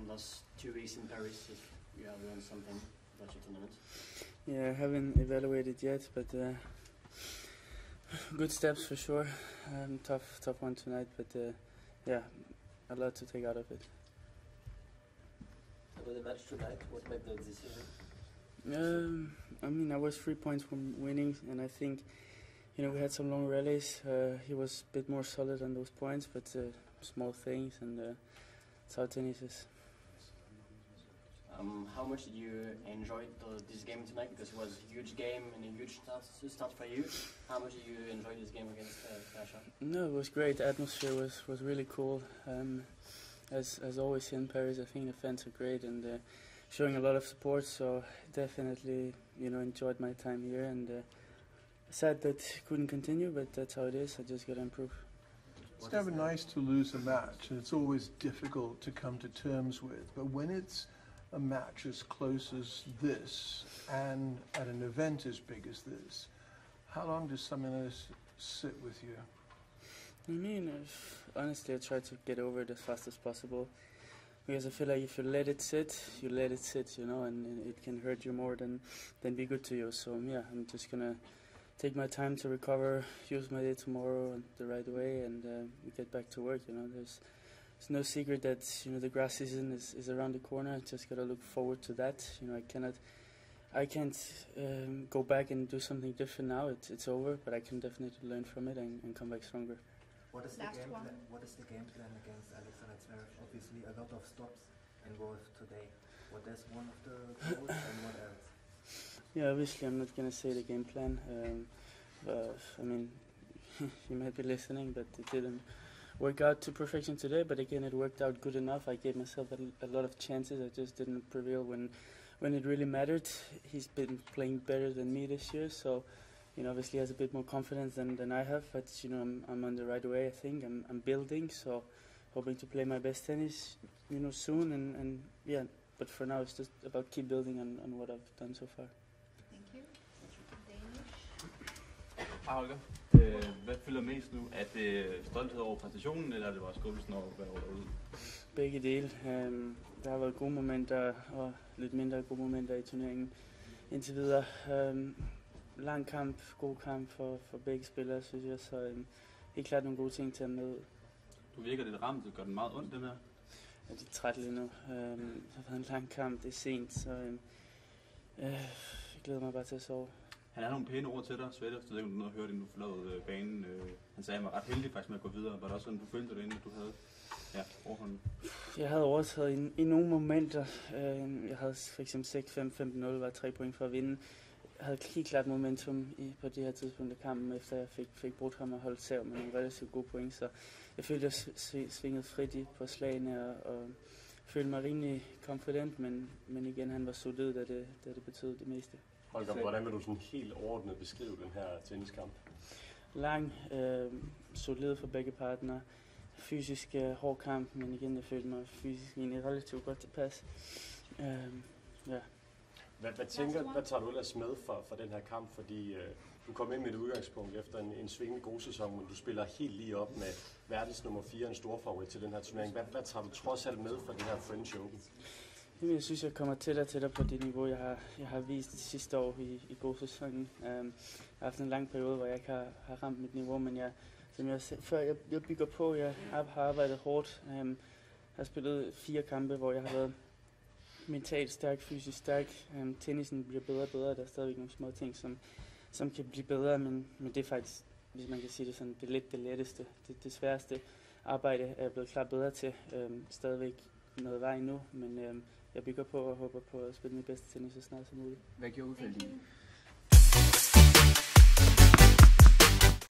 last 2 weeks in Paris, if you have learned something about your tournament? Yeah, I haven't evaluated yet, but good steps for sure. Tough one tonight, but yeah, a lot to take out of it. About the match tonight, what made the decision? I mean, I was 3 points from winning, and I think, you know, we had some long rallies. He was a bit more solid on those points, but small things, and it's how tennis is. How much did you enjoy this game tonight? Because it was a huge game and a huge start for you. How much did you enjoy this game against Sasha? No, it was great. The atmosphere was really cool. As always here in Paris, I think the fans are great and showing a lot of support. So definitely, you know, enjoyed my time here, and sad that couldn't continue, but that's how it is. I just got to improve. It's never nice to lose a match, and it's always difficult to come to terms with. But when it's a match as close as this, and at an event as big as this, how long does something like this sit with you? I mean, honestly, I try to get over it as fast as possible, because I feel like if you let it sit, you let it sit, you know, and it can hurt you more than be good to you. So yeah, I'm just gonna take my time to recover, use my day tomorrow the right way, and get back to work. You know, there's no secret that, you know, the grass season is around the corner. I just gotta look forward to that. You know, I can't go back and do something different now. It's over, but I can definitely learn from it and come back stronger. What is the game plan? What is the game plan against Alexander Zverev? Obviously, a lot of stops involved today. What is one of the goals and what else? Yeah, obviously I'm not gonna say the game plan. But I mean, you might be listening, but it didn't work out to perfection today. But again, it worked out good enough. I gave myself a lot of chances. I just didn't prevail when it really mattered. He's been playing better than me this year, so, you know, obviously he has a bit more confidence than I have. But, you know, I'm on the right way. I think I'm building, so hoping to play my best tennis, you know, soon. And yeah, but for now it's just about keep building on what I've done so far. Thank you. Danish. Holger, hvad fylder mest nu? Er det stolthed over præstationen, eller er det bare skuffelsen over at være ude? Begge dele. Der har været gode momenter og lidt mindre gode momenter i turneringen indtil videre. Lang kamp, god kamp for begge spillere, synes jeg, så helt klart nogle gode ting til at med. Du virker lidt ramt, det gør den meget ondt, den her. Jeg er lidt træt lige nu. Det har været en lang kamp, det er sent, så jeg glæder mig bare til at sove. Han har nogle pæne ord til dig, Zverev, så det kan du høre, inden du forlod banen. Han sagde, at han var ret heldig faktisk med at gå videre. Var det også sådan, du følte det, inden du havde overhånden? Jeg havde overtaget i nogle momenter. Jeg havde for eksempel 6-5-15-0, var 3 point for at vinde. Jeg havde helt klart momentum på det her tidspunkt af kampen, efter jeg fik brudt ham og holdt sav med nogle relativt gode point. Så jeg følte, at jeg svingede frit på slagene og følte mig rimelig confident, men igen, han var solid, da det betød det meste. Holger, hvordan vil du sådan helt overordnet beskrive den her tenniskamp? Lang, solid for begge partnere. Fysisk hård kamp, men igen, jeg følte mig fysisk egentlig relativt godt tilpas. Ja. Hvad tager du ellers med for den her kamp? Fordi du kom ind med et udgangspunkt efter en svingende god sæson, men du spiller helt lige op med verdens nummer 4, en stor favorit til den her turnering. Hvad tager du trods alt med for det her French Open? Jamen, jeg synes, jeg kommer tættere på det niveau, jeg har vist det sidste år i god sæson. Jeg har haft en lang periode, hvor jeg ikke har ramt mit niveau, men før jeg bygger på, jeg har arbejdet hårdt. Jeg har spillet 4 kampe, hvor jeg har været mentalt stærk, fysisk stærk. Tennisen bliver bedre og bedre. Der er stadigvæk nogle små ting, som kan blive bedre, men det er faktisk, hvis man kan sige det sådan, det er lidt det letteste. Det sværeste arbejde er jeg blevet klart bedre til. Stadigvæk noget vej nu, men jeg bygger på og håber på at spille mit bedste tennis så snart som muligt. Hvad gjorde udfaldet